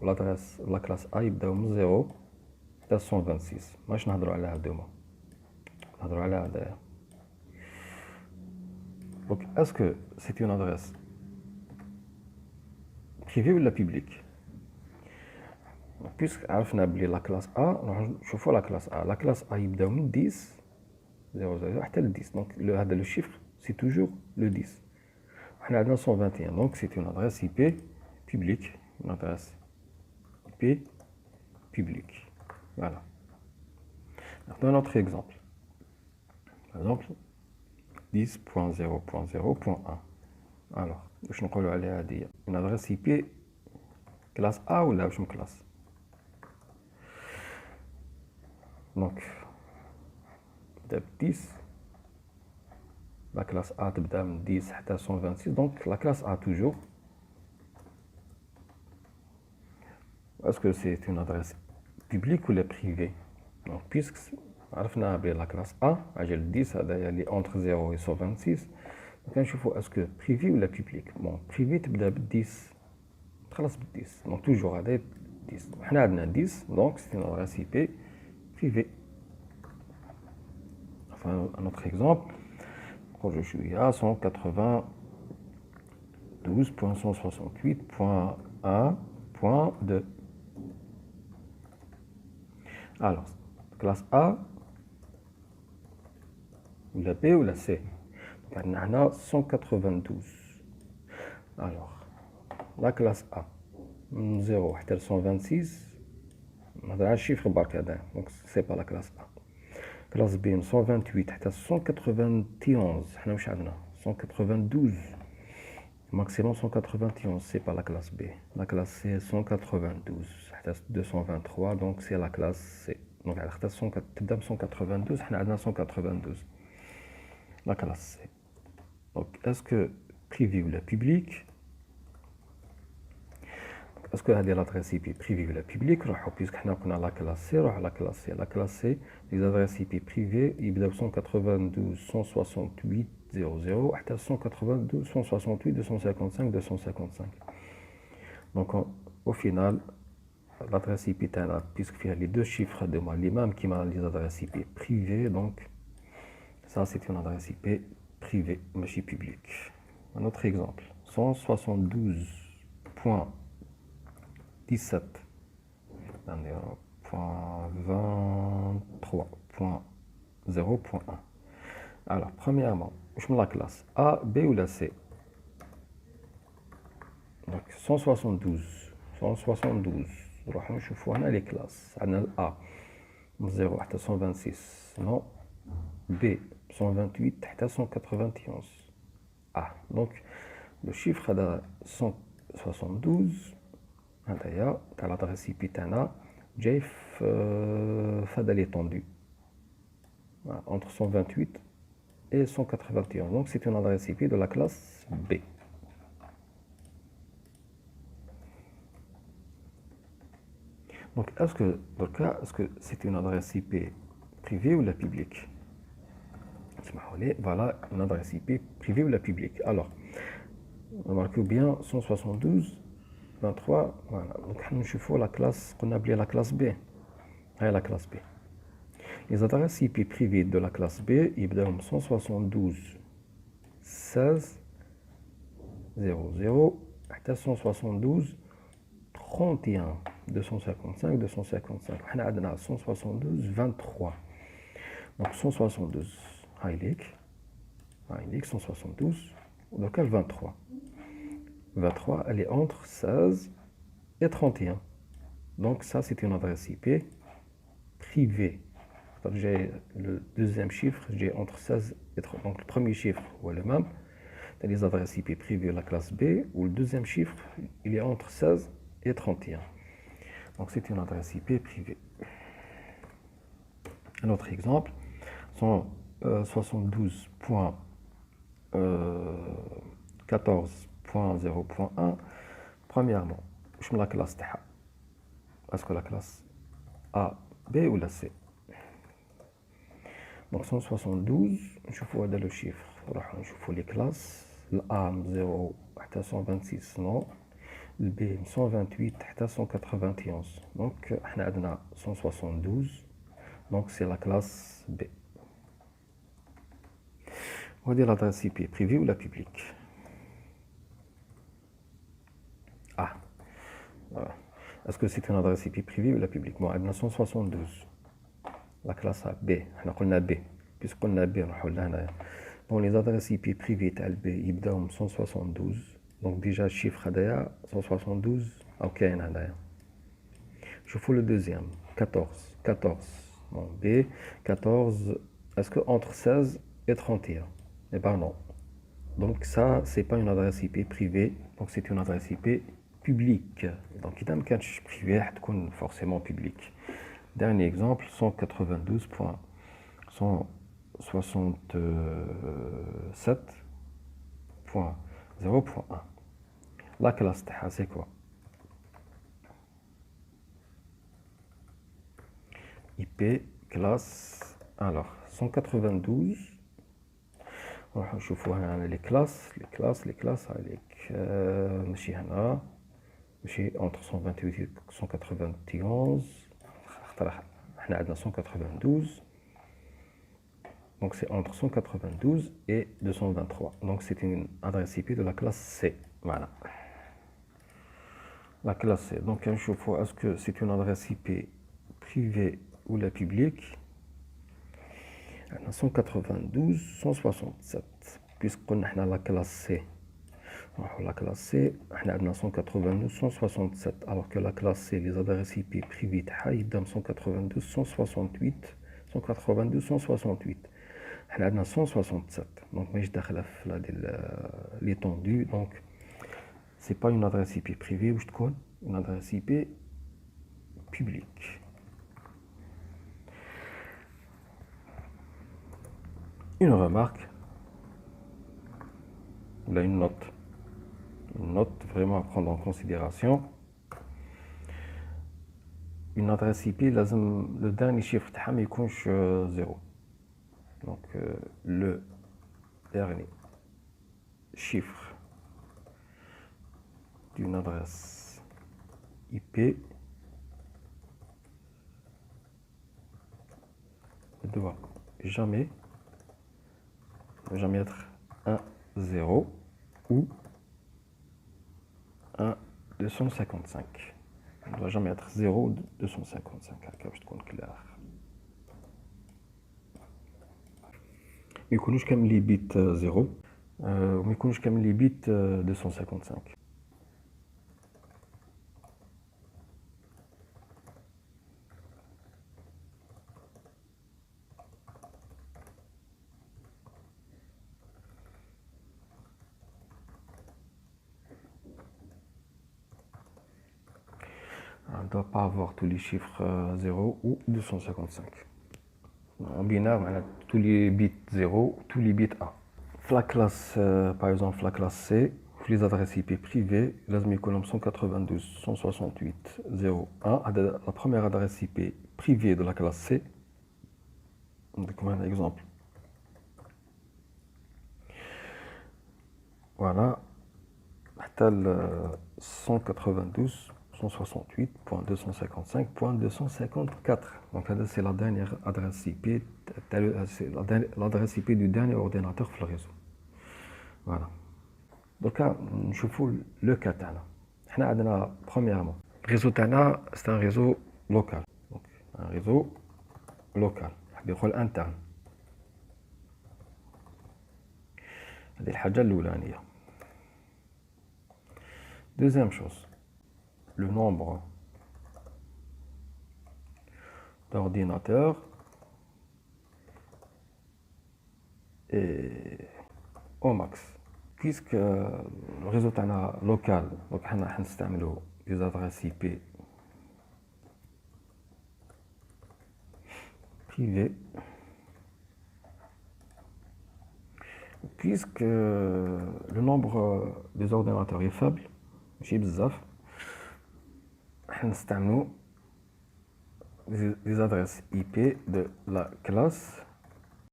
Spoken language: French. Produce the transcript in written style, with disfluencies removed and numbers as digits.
l'adresse la classe A يبداو من 0 حتى 126 ماش نهضروا على هادوما نهضروا على هذايا. Donc est-ce que c'est une adresse privée ou la publique? Puisque عرفنا بلي la classe A نروح نشوفوا la classe A. La classe A يبداو من 10 00 حتى ل 10. Donc هذا le chiffre c'est toujours le 10. On a 121, donc c'est une adresse IP publique, une adresse IP publique. Voilà. Maintenant, un autre exemple. Par exemple, 10.0.0.1. Alors, je ne connais pas une adresse IP classe A ou la classe. Donc, 10. La classe A تبدا من 10 حتى 126, donc la classe A toujours. Est-ce que c'est une adresse publique ou privée? Donc puisque عرفنا بلي la classe A اجل 10 هذايا اللي entre 0 et 126, donc نشوفوا est-ce que privé ou public. Bon, privé تبدا ب 10 تخلص ب 10, donc toujours هذا 10. حنا عندنا 10, donc c'est une adresse IP privée. Enfin, un autre exemple. Je suis à 192.168.1.2. Alors, classe A, ou la B ou la C? Donc, on a 192. Alors, la classe A, 0 حتى 126, on a un chiffre barcadin, donc c'est pas la classe A. Classe B 128 حتى 191 حنا واش عندنا 192 maximum 191, c'est pas la classe B. La classe C 192 حتى 223, donc c'est la classe C. Donc حتى تبدا ب 192 حنا عندنا 192 la classe C. Donc est-ce que privé ou la publique? Est-ce que هذه l'adresse IP privée ou la publique? Puisque حنا قلنا la classe C, la classe C. La classe C, les adresses IP privées يبداو 192 168 00 حتى 192 168 255 255. Donc au final l'adresse IP تاعنا puisque فيها les deux chiffres de les mêmes qui ont les adresses IP privées, donc ça c'est une adresse IP privée ماشي publique. Un autre exemple, 172.17.23.0.1. Alors, premièrement, je mets la classe A, B ou la C. Donc, 172. On va voir les classes. On a A, 0 à 126. Non. B, 128 à 191. A. Donc, le chiffre de 172, d'ailleurs, à l'adresse IP تاعنا جاي في هذا l'étendue entre 128 et 191. Donc c'est une adresse IP de la classe B. Donc est-ce que dans le cas, est-ce que c'est une adresse IP privée ou la publique? Voilà une adresse IP privée ou la publique. Alors, remarquez bien 172 23, voilà. Donc nous cherchons la classe qu'on appelait la classe B. La classe B. Les adresses IP privées de la classe B, ils donnent 172 16 00 à 172 31 255 255. On a 172 23. Donc 172 highlight 172, donc elle 23. 23, elle est entre 16 et 31. Donc ça, c'est une adresse IP privée. J'ai le deuxième chiffre, j'ai entre 16 et 30. Donc le premier chiffre est le même. Dans les adresses IP privées de la classe B, où le deuxième chiffre, il est entre 16 et 31. Donc c'est une adresse IP privée. Un autre exemple, 172.14.0.1. Premièrement, je mets la classe TH. Est-ce que la classe A, B ou la C? Donc 172, je vois dans le chiffre. Je vois les classes. A 0 à 126, non. البي 128 حتى 191. دونك حنا عندنا 172. دونك سي لا كلاس بي. وهادي لادريس اي بي بريفي ولا بوبليك؟ اسكو سي اون ادريس اي بي بريفي ولا بوبليك؟ بون عندنا 172 لا كلاس بي، حنا قلنا بي، بيس قلنا بي نروحو لهنايا. بون لي زادريس اي بي بريفي تاع البي يبداو من 172. دونك ديجا الشيفر هدايا 172 او كاين هنايا. شوفوا لو دوزيام 14. بون بي 14 اسكو اونتر 16 et 31؟ Eh ben non. Donc ça, c'est pas une adresse IP privée, donc c'est une adresse IP publique. Donc il ne كانش privé, تكون forcément publique. Dernier exemple, 192.167.0.1. La classe تاعها c'est quoi? IP classe, alors 192. نروحو نشوفو هنا لي كلاس عليك ماشي هنا، ماشي entre 128 191. خاطر حنا عندنا 192. donc c'est entre 192 et 223. donc c'est une adresse IP de la classe C. voilà, la classe C. donc نشوفو est-ce que c'est une adresse IP privée ou la publique. 192 167 puisqu'on a la classe C. La classe C, on a 192 167, alors que la classe C, les adresses IP privées, ils donnent 192 168 192 168. On a 167, donc mais je dakhla l'étendue, donc c'est pas une adresse IP privée ou une adresse IP publique. Une remarque, là une note vraiment à prendre en considération. Une adresse IP, le dernier chiffre تاعها ما يكونش 0. donc le dernier chiffre d'une adresse IP ne doit jamais être 1 0 ou 1 255. ne doit jamais être 0 ou 255 هكا باش تكون كلار. ما يكونوش كامل لي بيت 0 وما يكونوش كامل لي بيت 255. On ne doit pas avoir tous les chiffres 0 ou 255. En binaire, on a tous les bits 0, tous les bits 1. La classe, par exemple, la classe C, les adresses IP privées, là, je mets 192 168 01. La première adresse IP privée de la classe C, comme un exemple. Voilà. 192 168.255.254. donc là c'est la dernière adresse IP, c'est l'adresse IP du dernier ordinateur sur le réseau. voilà. donc là نشوفوا le cas تاعنا. حنا عندنا premièrement réseau تاعنا c'est un réseau local, donc un réseau local يقول interne. هذه الحاجة الأولانية. deuxième chose, le nombre d'ordinateurs est au max. puisque le réseau local, donc on va utiliser des adresses IP privées, puisque le nombre des ordinateurs est faible, j'ai بزاف, on va utiliser des adresses IP de la classe